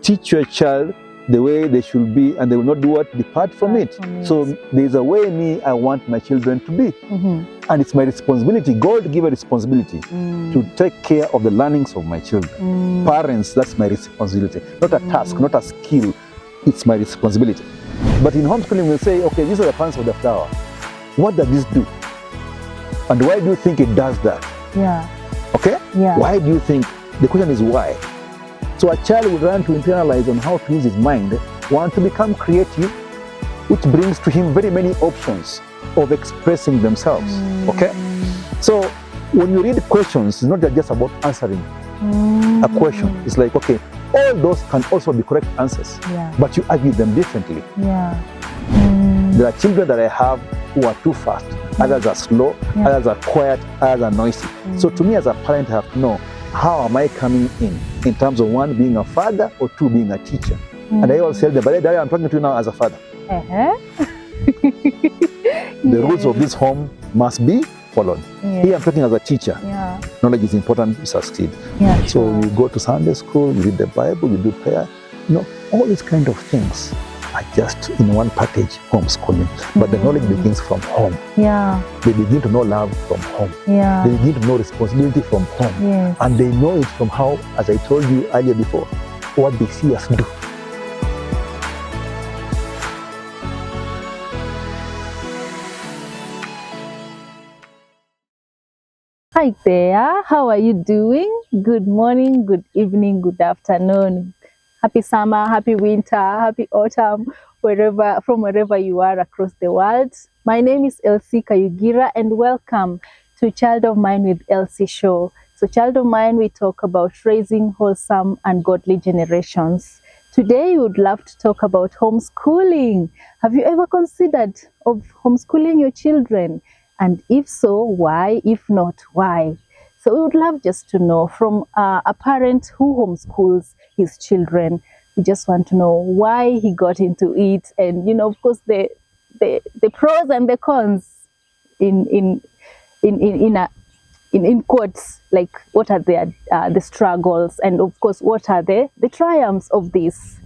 teach your child the way they should be, and they will not do what? Depart from it. So there's a way I want my children to be. And it's my responsibility. God gave a responsibility to take care of the learnings of my children. Parents, that's my responsibility. Not a task, not a skill. It's my responsibility. But in homeschooling, we'll say, okay, these are the plants of the flower. What does this do? And why do you think it does that? Okay? Why do you think? The question is why. So a child will learn to internalize on how to use his mind, want to become creative, which brings to him very many options of expressing themselves. Okay? So when you read questions, it's not just about answering a question. It's like, okay, all those can also be correct answers, but you argue them differently. There are children that I have who are too fast, others are slow, others are quiet, others are noisy. So to me as a parent, I have to know, how am I coming in terms of one, being a father, or two, being a teacher? And I always tell them, but I'm talking to you now as a father. The rules of this home must be followed. Here I'm talking as a teacher. Knowledge is important to succeed. So you go to Sunday school, you read the Bible, you do prayer. All these kind of things are just in one package, homeschooling. But the knowledge begins from home. They begin to know love from home. They begin to know responsibility from home. And they know it from how, as I told you earlier before, what they see us do. Hi there, how are you doing? Good morning, good evening, good afternoon. Happy summer, happy winter, happy autumn, from wherever you are across the world. My name is Elsie Kayugira and welcome to Child of Mine with Elsie Show. So Child of Mine, we talk about raising wholesome and godly generations. Today we would love to talk about homeschooling. Have you ever considered of homeschooling your children? And if so, why? If not, why? So we would love just to know from a parent who homeschools his children. We just want to know why he got into it, and of course the pros and the cons in quotes, like what are the struggles, and of course what are the triumphs of this.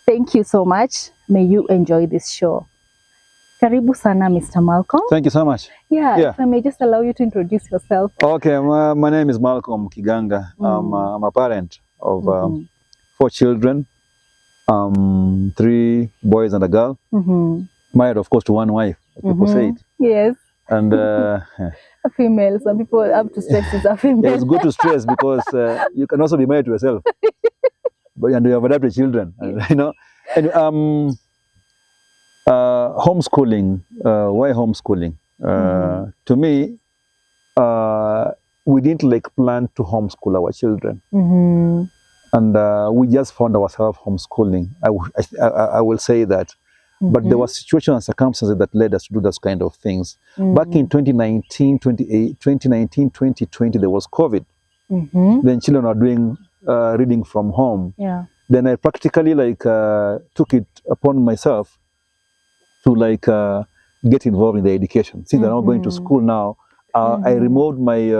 Thank you so much. May you enjoy this show. Karibu sana, Mr. Malcolm. Thank you so much. If I may just allow you to introduce yourself. Okay, my name is Malcolm Kiganga. I'm a parent of 4 children, 3 boys and a girl. Married, of course, to one wife, as people say it. Yes. And a female. Some people have to stress it's a female. It's good to stress because you can also be married to yourself, and you have adopted children. And, homeschooling. Why homeschooling? To me, we didn't plan to homeschool our children, and we just found ourselves homeschooling. I will say that, but there were situations and circumstances that led us to do those kind of things. Back in 2019, 2020, there was COVID. Then children are doing reading from home. Then I practically took it upon myself to get involved in the education. Since I'm not going to school now, I removed my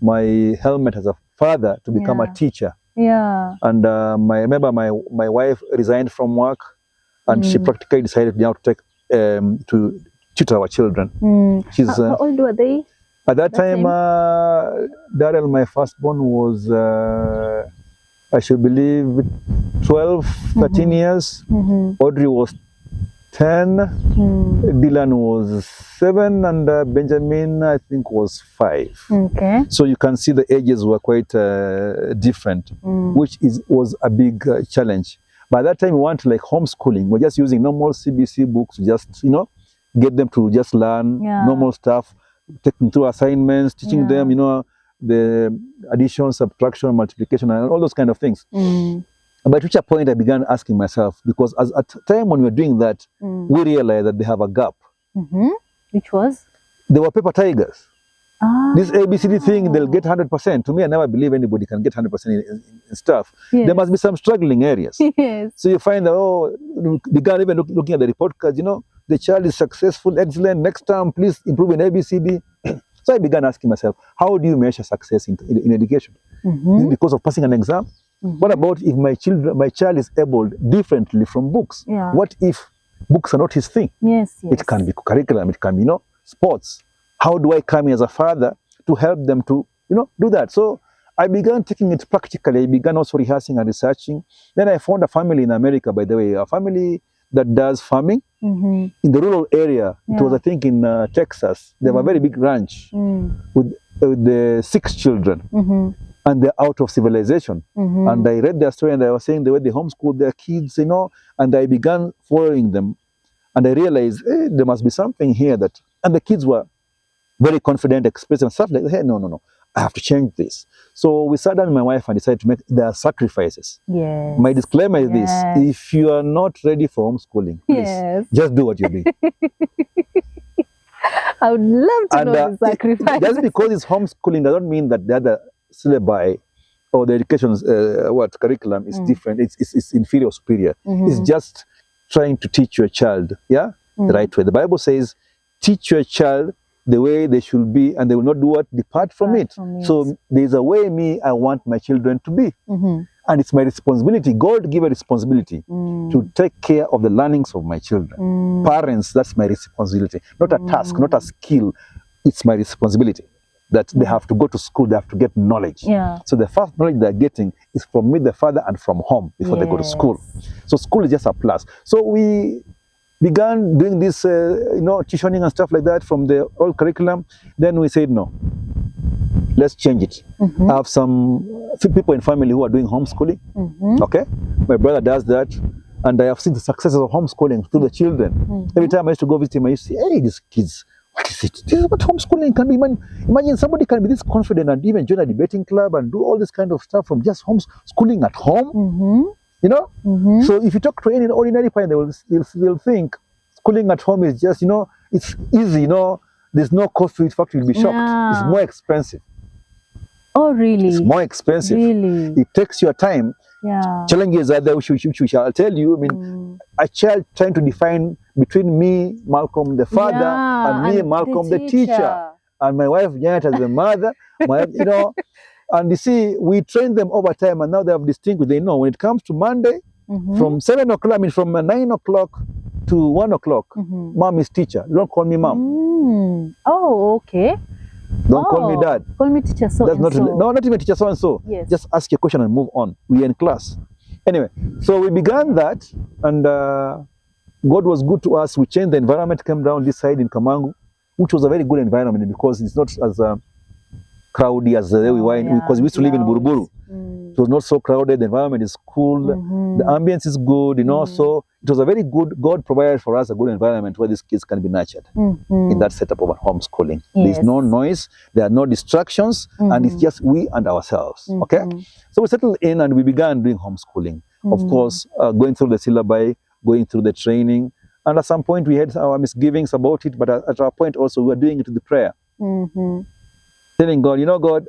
my helmet as a father to become a teacher. And I remember my wife resigned from work, and she practically decided now to take to tutor our children. She's how old were they? At that time, Daryl, my firstborn, was I should believe 12, 13 years. Audrey was 10, Dylan was 7, and Benjamin, I think, was 5. So you can see the ages were quite different, which was a big challenge. By that time, we want to homeschooling. We're just using normal CBC books, just get them to just learn normal stuff, taking through assignments, teaching them, the addition, subtraction, multiplication, and all those kind of things. But at which point I began asking myself, because at the time when we were doing that, we realized that they have a gap. Which was? They were paper tigers. This ABCD thing, they'll get 100%. To me, I never believe anybody can get 100% in stuff. There must be some struggling areas. So you find that, began even looking at the report cards, the child is successful, excellent, next term, please improve in ABCD. So I began asking myself, how do you measure success in education? Is it because of passing an exam? What about if my child is able differently from books? Yeah. What if books are not his thing? Yes, yes. It can be curriculum, it can be, sports. How do I come in as a father to help them to, do that? So I began taking it practically. I began also rehearsing and researching. Then I found a family in America, by the way, a family that does farming in the rural area. Yeah. It was, I think, in Texas. They have a very big ranch with the 6 children. And they're out of civilization. And I read their story, and I was saying the way they homeschool their kids, and I began following them. And I realized, there must be something here and the kids were very confident, expressive, and stuff like that. Hey, no, I have to change this. So we sat down with my wife and decided to make their sacrifices. Yes. My disclaimer is this: if you are not ready for homeschooling, please just do what you're doing. I would love to know the sacrifices. Just because it's homeschooling doesn't mean that the other syllabi or the education curriculum is different. It's inferior or superior. It's just trying to teach your child, the right way. The Bible says, teach your child the way they should be, and they will not do what? Depart from it. So there's a way I want my children to be. And it's my responsibility. God gave a responsibility to take care of the learnings of my children. Parents, that's my responsibility. Not a task, not a skill. It's my responsibility that they have to go to school, they have to get knowledge. So the first knowledge they're getting is from me, the father, and from home before they go to school. So school is just a plus. So we began doing this, tuitioning and stuff like that from the old curriculum. Then we said, no, let's change it. I have few people in family who are doing homeschooling. Okay, my brother does that, and I have seen the successes of homeschooling through the children. Every time I used to go visit him, I used to say, hey, these kids, what is it? This is what homeschooling can be. Imagine somebody can be this confident and even join a debating club and do all this kind of stuff from just homeschooling at home. So if you talk to any ordinary parent, they'll think schooling at home is just, it's easy, there's no cost to it. In fact, you'll be shocked. It's more expensive. Oh, really? It's more expensive. Really? It takes your time. Challenges are there, which I'll tell you. A child trying to define between me, Malcolm the father, and me, Malcolm the teacher, and my wife, Janet, as the mother, and you see, we train them over time, and now they have distinguished. They know when it comes to Monday, from 7 o'clock, from 9 o'clock to 1 o'clock, mom is teacher. Don't call me mom. Oh, okay. Don't call me dad. Call me teacher so That's and not so. No, not even teacher so and so. Yes. Just ask your question and move on. We're in class. Anyway, so we began that, and God was good to us. We changed the environment, came down this side in Kamangu, which was a very good environment because it's not as crowded as the way we were because we used to live in Buruburu. It was not so crowded. The environment is cool. The ambience is good, So it was a very good, God provided for us a good environment where these kids can be nurtured in that setup of homeschooling. There's no noise, there are no distractions, and it's just we and ourselves. Okay? So we settled in and we began doing homeschooling. Of course, going through the syllabi, going through the training. And at some point we had our misgivings about it, but at our point also we were doing it with the prayer. Telling God, God,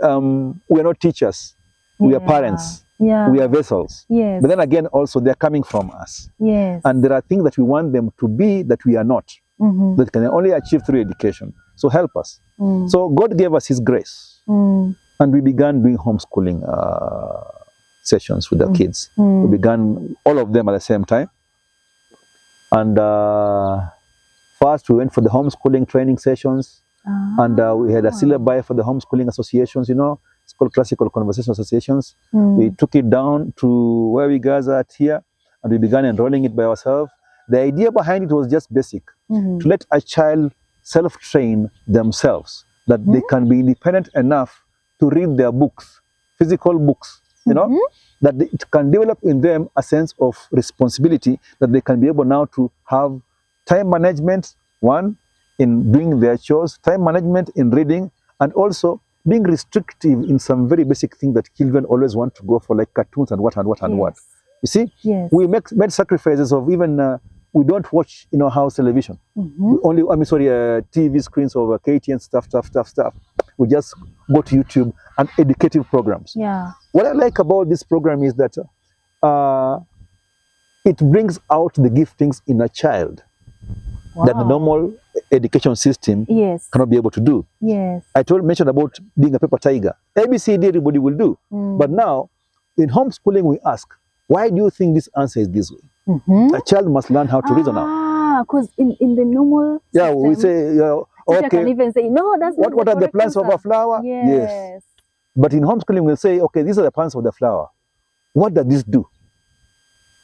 we are not teachers. We are parents. We are vessels. But then again, also, they're coming from us. And there are things that we want them to be that we are not. That can only achieve through education. So help us. So God gave us His grace. And we began doing homeschooling sessions with the kids. We began all of them at the same time. And first, we went for the homeschooling training sessions. And we had a syllabi for the homeschooling associations, It's called Classical Conversation Associations. We took it down to where we gathered here, and we began enrolling it by ourselves. The idea behind it was just basic, to let a child self-train themselves, that they can be independent enough to read their books, physical books, that it can develop in them a sense of responsibility, that they can be able now to have time management, one, in doing their chores, time management in reading, and also being restrictive in some very basic things that children always want to go for, like cartoons and what. You see, we made sacrifices of even, we don't watch, house television. We only, TV screens over KTN stuff. We just go to YouTube and educative programs. What I like about this program is that it brings out the giftings in a child that the normal education system cannot be able to do. I mentioned about being a paper tiger. ABCD everybody will do. But now, in homeschooling, we ask, why do you think this answer is this way? A child must learn how to reason out. Because in the normal system, we say, teacher can even say, no, that's not what are the plants of a flower? Yes. But in homeschooling, we'll say, okay, these are the plants of the flower. What does this do?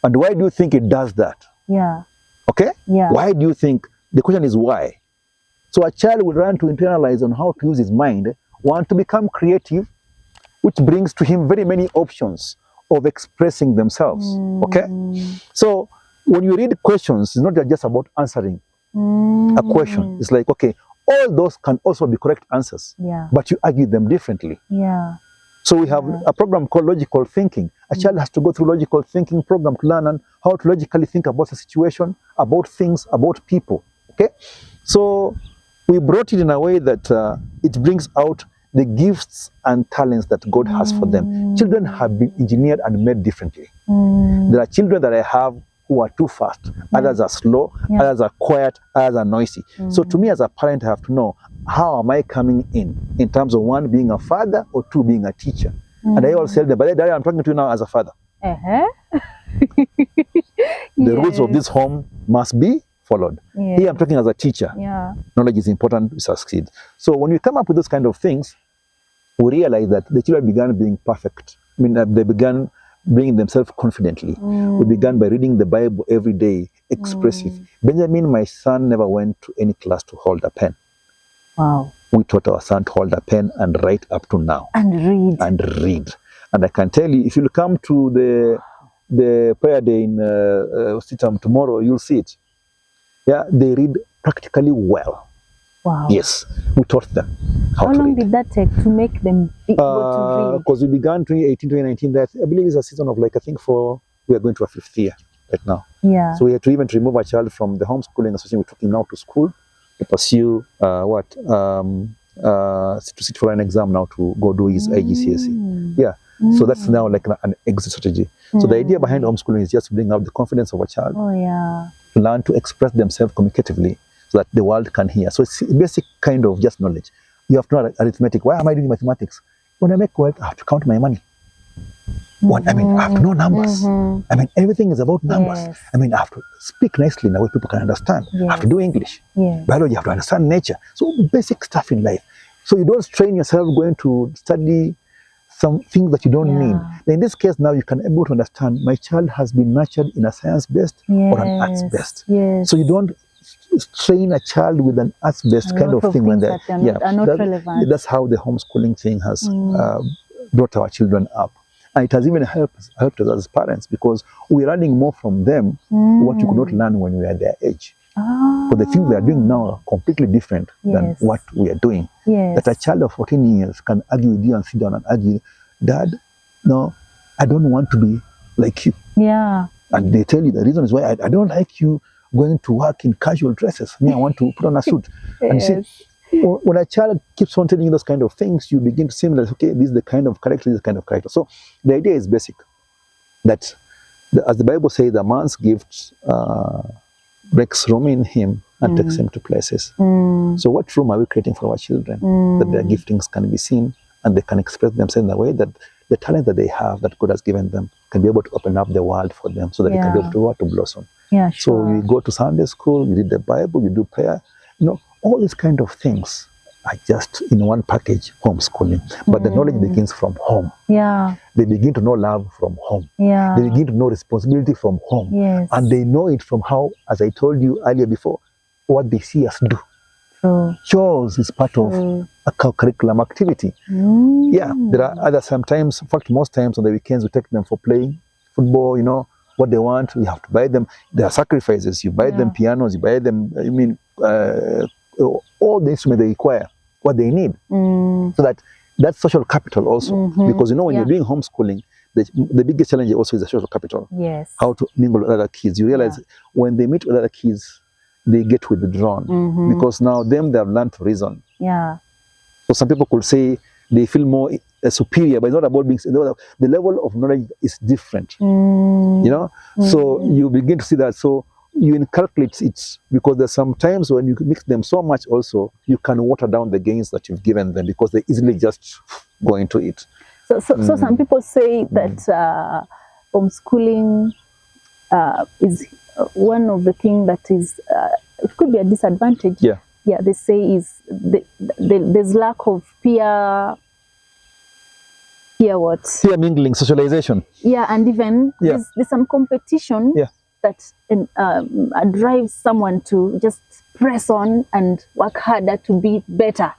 And why do you think it does that? Yeah. Okay? Yeah. Why do you think? The question is why. So a child will learn to internalize on how to use his mind, want to become creative, which brings to him very many options of expressing themselves. Okay? So when you read questions, it's not just about answering a question. It's like, okay, all those can also be correct answers, but you argue them differently. Yeah. So we have a program called logical thinking. A child has to go through logical thinking program to learn how to logically think about the situation, about things, about people. Okay? So we brought it in a way that it brings out the gifts and talents that God has for them. Children have been engineered and made differently. There are children that I have who are too fast, others are slow, others are quiet, others are noisy. So to me as a parent, I have to know, how am I coming in terms of one, being a father, or two, being a teacher? And I always tell them, but Daddy, I'm talking to you now as a father. The rules of this home must be followed. Here I'm talking as a teacher. Knowledge is important to succeed. So when we come up with those kind of things, we realize that the children began being perfect. I mean, they began bringing themselves confidently. We began by reading the Bible every day, expressive. Benjamin, my son, never went to any class to hold a pen. Wow. We taught our son to hold a pen and write up to now. And read. And read. And I can tell you, if you'll come to the prayer day in Sitam tomorrow, you'll see it. Yeah, they read practically well. Wow. Yes, we taught them how to read. How long did that take to make them able to read? Because we began 2018, 2019, that I believe is a season of we are going to a 5th year right now. Yeah. So we had to even remove a child from the homeschooling association. We took him now to school to pursue to sit for an exam now to go do his IGCSE. Yeah. So that's now like an exit strategy. So the idea behind homeschooling is just to bring out the confidence of a child. To learn to express themselves communicatively so that the world can hear. So it's a basic kind of just knowledge. You have to know arithmetic. Why am I doing mathematics? When I make wealth, I have to count my money. I have to know numbers. Everything is about numbers. I have to speak nicely in a way people can understand. I have to do English. Biology, you have to understand nature. So basic stuff in life. So you don't strain yourself going to study some things that you don't need. In this case now you can be able to understand my child has been nurtured in a science-based or an arts-based. So you don't train a child with an arts-based kind of thing when they're not relevant. That's how the homeschooling thing has brought our children up. And it has even helped us as parents because we're learning more from them what you could not learn when we were their age. But the things they are doing now are completely different than what we are doing. That a child of 14 years can argue with you and sit down and argue, Dad, no, I don't want to be like you. And they tell you the reason is why I don't like you going to work in casual dresses. Me, I want to put on a suit. And you see, when a child keeps on telling you those kind of things, you begin to see that, okay, this is the kind of character, this is the kind of character. So the idea is basic. That, as the Bible says, a man's gift breaks room in him and takes him to places. So what room are we creating for our children? That their giftings can be seen and they can express themselves in a way that the talent that they have, that God has given them, can be able to open up the world for them so that they can be able to blossom. So you go to Sunday school, you read the Bible, you do prayer, all these kind of things are just in one package, homeschooling. But the knowledge begins from home. They begin to know love from home. They begin to know responsibility from home. And they know it from how, as I told you earlier before, what they see us do. Chores is part of a curriculum activity. There are other sometimes, in fact most times on the weekends we take them for playing football, what they want, we have to buy them. There are sacrifices, you buy them pianos, you buy them, all the instruments they require, what they need. So that's social capital also. Because when you're doing homeschooling, the biggest challenge also is the social capital. How to mingle with other kids. You realize when they meet with other kids, they get withdrawn because now they have learned to reason. So some people could say they feel more superior, but it's not about being. The level of knowledge is different. So you begin to see that. So you inculcate it because there's sometimes when you mix them so much, also you can water down the gains that you've given them because they easily just go into it. So some people say that homeschooling is one of the things that is it could be a disadvantage. Yeah, they say is there's lack of peer what? Peer mingling, socialization. Yeah, and even there's some competition that drives someone to just press on and work harder to be better.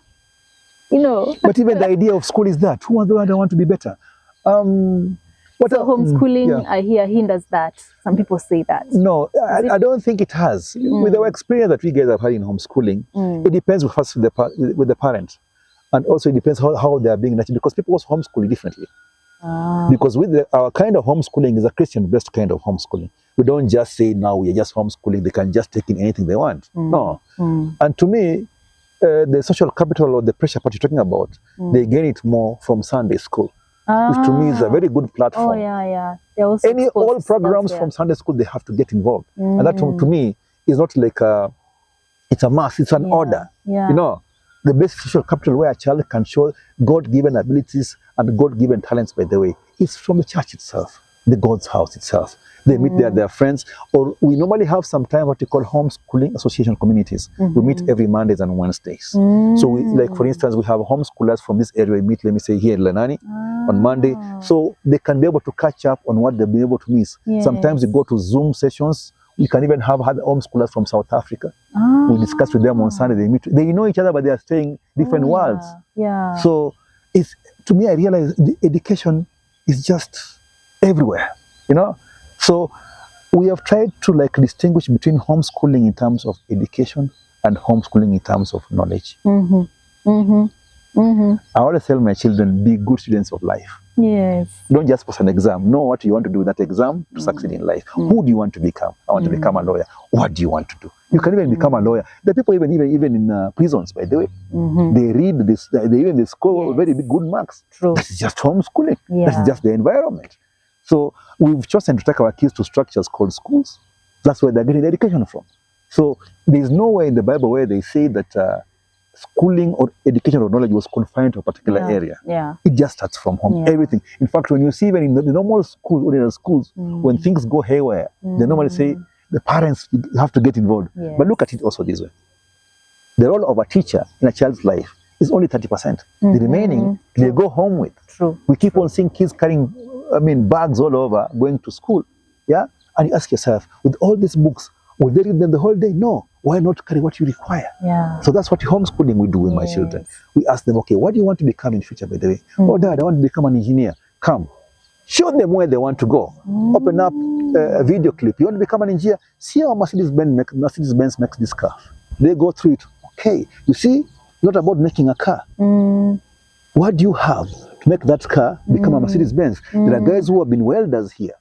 You know. But even the idea of school is that who don't want to be better. So homeschooling, I hear, hinders that. Some people say that. No, I don't think it has. With our experience that we guys have had in homeschooling, it depends first with the parent. And also it depends how they are being nurtured, because people also homeschool differently. Because with our kind of homeschooling is a Christian-based kind of homeschooling. We don't just say now we are just homeschooling, they can just take in anything they want. No. And to me, the social capital or the pressure part you're talking about, they gain it more from Sunday school. Which to me is a very good platform. Oh, yeah. All programs from Sunday school, they have to get involved. And that to me is not like it's a must, it's an order. You know, the best social capital where a child can show God-given abilities and God-given talents, by the way, is from the church itself, the God's house itself. They meet their friends, or we normally have sometimes what we call homeschooling association communities. We meet every Mondays and Wednesdays. So we, like for instance, we have homeschoolers from this area. We meet, let me say, here in Lenani on Monday. So they can be able to catch up on what they've been able to miss. Sometimes we go to Zoom sessions. We can even have had homeschoolers from South Africa. We discuss with them on Sunday. They meet. They know each other, but they are staying different worlds. So it's, to me, I realize the education is just everywhere, you know. So we have tried to like distinguish between homeschooling in terms of education and homeschooling in terms of knowledge. I always tell my children, be good students of life. Yes. Don't just pass an exam. Know what you want to do with that exam to succeed in life. Who do you want to become? I want to become a lawyer. What do you want to do? You can even become a lawyer. The people even in prisons, by the way, they read this. They score very good marks. That's just homeschooling. That's just the environment. So we've chosen to take our kids to structures called schools. That's where they're getting the education from. So there's nowhere in the Bible where they say that schooling or education or knowledge was confined to a particular area. It just starts from home. Everything. In fact, when you see even in the normal schools, ordinary schools, when things go haywire, they normally say the parents have to get involved. But look at it also this way. The role of a teacher in a child's life is only 30%. The remaining, they go home with. We keep on seeing kids carrying bags all over, going to school. And you ask yourself, with all these books, will they read them the whole day? No. Why not carry what you require? So that's what homeschooling we do with my children. We ask them, okay, what do you want to become in future, by the way? Oh, Dad, I want to become an engineer. Come. Show them where they want to go. Open up a video clip. You want to become an engineer? See how Mercedes-Benz makes this car. They go through it. Okay, you see, not about making a car. What do you have to make that car become a Mercedes-Benz? There are guys who have been welders here.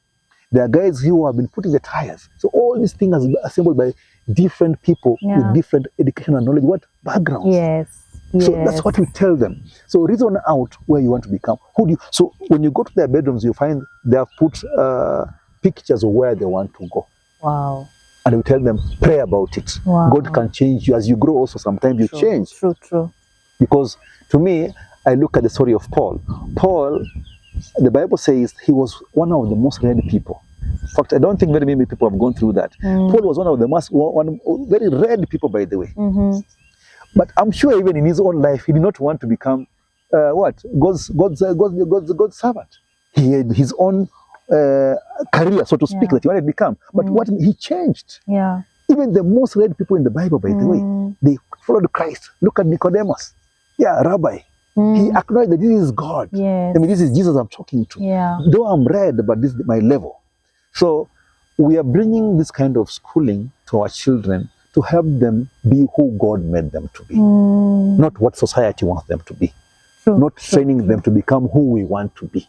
There are guys who have been putting the tires. So all these things are assembled by different people with different educational and knowledge, backgrounds. So that's what we tell them. So reason out where you want to become. So when you go to their bedrooms, you find they have put pictures of where they want to go. And we tell them, pray about it. God can change you as you grow. Also, sometimes you change. True. Because to me, I look at the story of Paul. Paul, the Bible says he was one of the most read people. In fact, I don't think very many people have gone through that. Paul was one of the very read people, by the way. But I'm sure even in his own life, he did not want to become God's servant. He had his own career, so to speak, that he wanted to become. But what he changed. Even the most read people in the Bible, by the way, they followed Christ. Look at Nicodemus. Rabbi. He acknowledged that this is God. This is Jesus I'm talking to. Though I'm read, but this is my level. So we are bringing this kind of schooling to our children to help them be who God made them to be, not what society wants them to be, not training them to become who we want to be.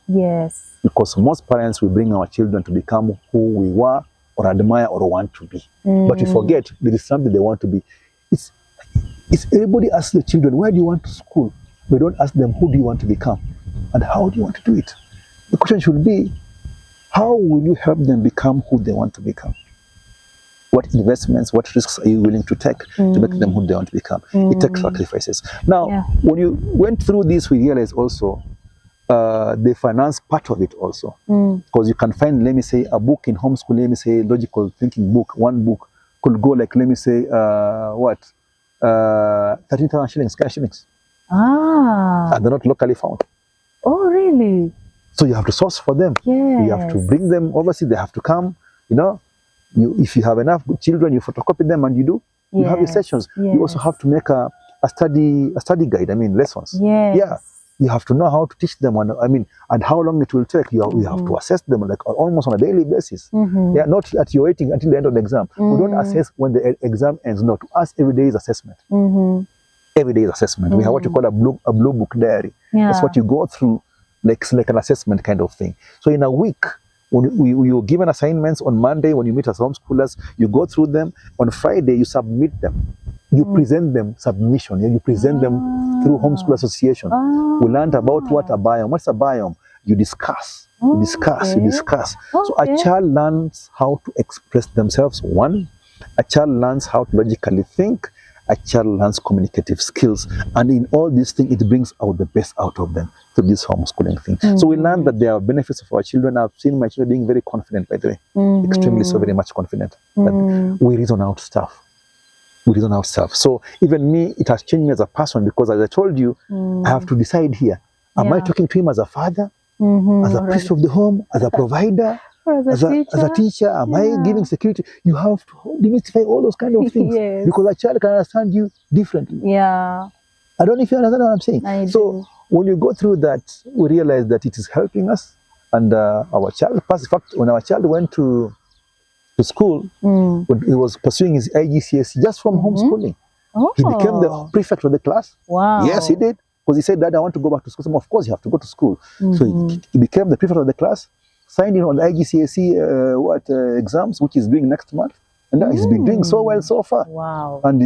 Because most parents will bring our children to become who we were or admire or want to be. But we forget there is something they want to be. It's everybody asks the children, where do you want to school? We don't ask them, who do you want to become? And how do you want to do it? The question should be, how will you help them become who they want to become? What investments, what risks are you willing to take to make them who they want to become? It takes sacrifices. Now, when you went through this, we realized also they finance part of it also. Because you can find, let me say, a book in homeschool, let me say, logical thinking book, one book could go like, let me say, 13,000 shillings, cash shillings. And they're not locally found. Oh, really? So you have to source for them. Yes. You have to bring them, obviously they have to come, you know. If you have enough children, you photocopy them and you have your sessions. Yes. You also have to make a study guide, lessons. Yes. Yeah. You have to know how to teach them, and how long it will take. You have to assess them like almost on a daily basis. Yeah, not at your waiting until the end of the exam. We don't assess when the exam ends. No, to us every day is assessment. Every day is assessment. We have what you call a blue book diary. Yeah. That's what you go through, like an assessment kind of thing. So in a week, when you're given assignments on Monday, when you meet as homeschoolers, you go through them. On Friday, you submit them. You present them submission. Yeah? You present them through Homeschool Association. We learned about what a biome. What's a biome? You discuss. You discuss. You discuss. So a child learns how to express themselves. One, a child learns how to logically think. A child learns communicative skills, and in all these things, it brings out the best out of them through this homeschooling thing. So we learned that there are benefits for our children. I've seen my children being very confident, by the way, extremely so very much confident. That we reason out stuff. We reason out stuff. So even me, it has changed me as a person, because as I told you, I have to decide here: am I talking to him as a father, as a priest of the home, as a provider? As a teacher, am I giving security? You have to demystify all those kind of things because a child can understand you differently. Yeah. I don't know if you understand what I'm saying. So when you go through that, we realize that it is helping us. And our child, in fact, when our child went to school, when he was pursuing his IGCSE just from homeschooling, he became the prefect of the class. Wow. Yes, he did. Because he said, Dad, I want to go back to school. So, of course, you have to go to school. So he became the prefect of the class. Signed in on the IGCSE exams, which he's doing next month, and he's been doing so well so far. Wow! And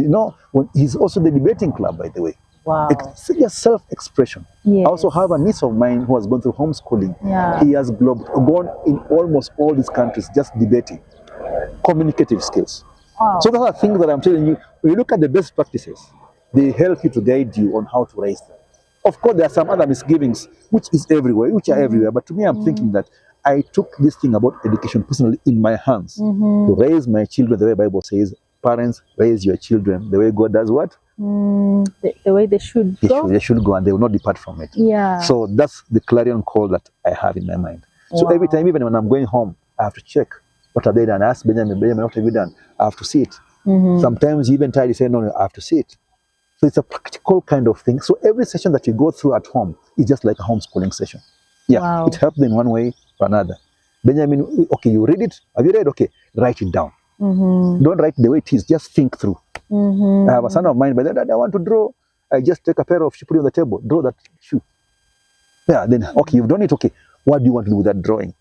he's also the debating club, by the way. Wow! It's just self-expression. Yes. I also have a niece of mine who has gone through homeschooling. Yeah. He has gone in almost all these countries just debating, communicative skills. Wow! So those are things that I'm telling you. When you look at the best practices, they help you to guide you on how to raise them. Of course, there are some other misgivings, which are everywhere. But to me, I'm thinking that I took this thing about education personally in my hands to raise my children the way the Bible says. Parents, raise your children the way God does what? The way they should go. They should go, and they will not depart from it. Yeah. So that's the clarion call that I have in my mind. So every time, even when I'm going home, I have to check what have they done. I ask Benjamin, what have you done? I have to see it. Sometimes you even try to say, no, I have to see it. So it's a practical kind of thing. So every session that you go through at home is just like a homeschooling session. Yeah, it helps them in one way or another. Benjamin, okay, you read it. Have you read? Okay, write it down. Don't write the way it is. Just think through. I have a son of mine, but Dad, I want to draw. I just take a pair of shoes, put it on the table, draw that shoe. Yeah, then, okay, you've done it. Okay, what do you want to do with that drawing?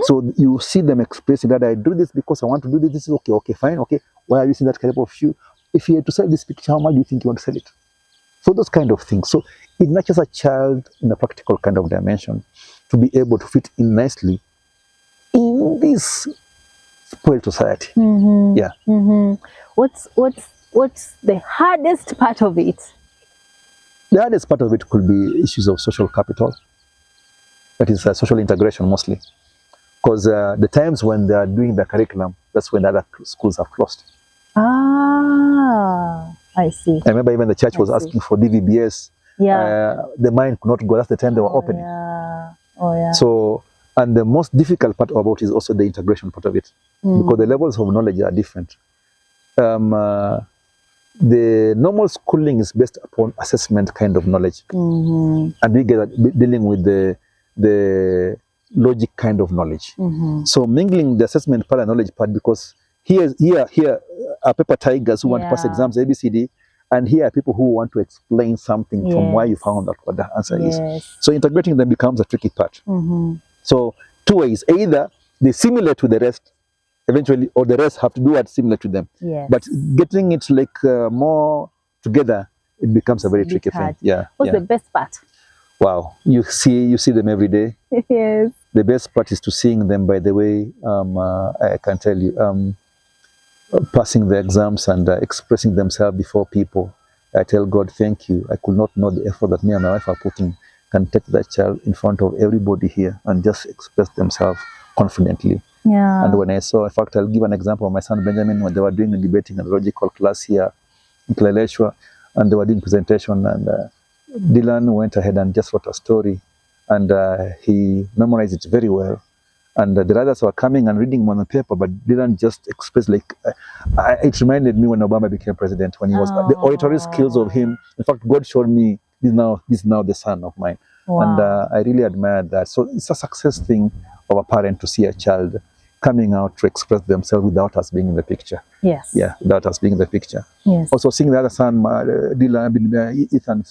So you see them expressing that I do this because I want to do this. This is okay. Okay, fine. Okay, why are you using that type of shoe? If you had to sell this picture, how much do you think you want to sell it? So those kind of things. So it nurtures a child in a practical kind of dimension to be able to fit in nicely in this spoiled society. Yeah. What's the hardest part of it? The hardest part of it could be issues of social capital. That is social integration mostly. Because the times when they are doing the curriculum, that's when the other schools have closed. Ah, I see. I remember even the church was asking for DVBS. Yeah. The mind could not go. That's the time they were opening. Yeah. Oh, yeah. So, and the most difficult part about it is also the integration part of it. Because the levels of knowledge are different. The normal schooling is based upon assessment kind of knowledge. And we get dealing with the logic kind of knowledge. So mingling the assessment part and knowledge part, because here are paper tigers who want to pass exams, ABCD, and here are people who want to explain something from why you found out what the answer is. So integrating them becomes a tricky part. So two ways: either they similar to the rest eventually, or the rest have to do what's similar to them. But getting it like more together, it becomes a very tricky thing. What's the best part? Wow, you see them every day. Yes. The best part is to seeing them, by the way, I can tell you, passing the exams and expressing themselves before people. I tell God, thank you. I could not know the effort that me and my wife are putting can take that child in front of everybody here and just express themselves confidently. Yeah. And when I saw, in fact, I'll give an example of my son Benjamin when they were doing a debating and logical class here in Kileleshwa, and they were doing presentation, and Dylan went ahead and just wrote a story, and he memorized it very well. And the others were coming and reading on the paper, but Dylan just expressed like, it reminded me when Obama became president, when he was, the oratory skills of him. In fact, God showed me, this is now the son of mine. Wow. And I really admired that. So it's a success thing of a parent to see a child coming out to express themselves without us being in the picture. Yes. Yeah, without us being in the picture. Yes. Also seeing the other son, Ethan,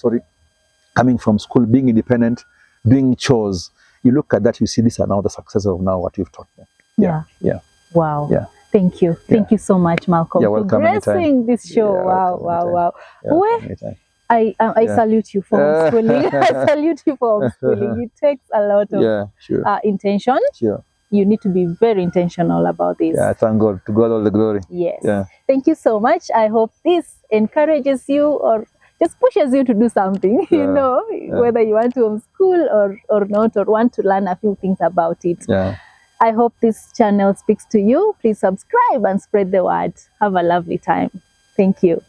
coming from school, being independent, doing chores. You look at that, you see these are now the success of now what you've taught them. Yeah. Yeah. Wow. Yeah. Thank you. Thank you so much, Malcolm, You're for welcome gracing anytime. this show. Yeah, Wow, welcome wow, anytime. wow. Yeah, anytime. I salute you for homeschooling. I salute you for homeschooling. It takes a lot of intention. Sure. You need to be very intentional about this. Yeah, thank God. To God all the glory. Yes. Yeah. Thank you so much. I hope this encourages you or just pushes you to do something, whether you want to homeschool or not, or want to learn a few things about it. Yeah. I hope this channel speaks to you. Please subscribe and spread the word. Have a lovely time. Thank you.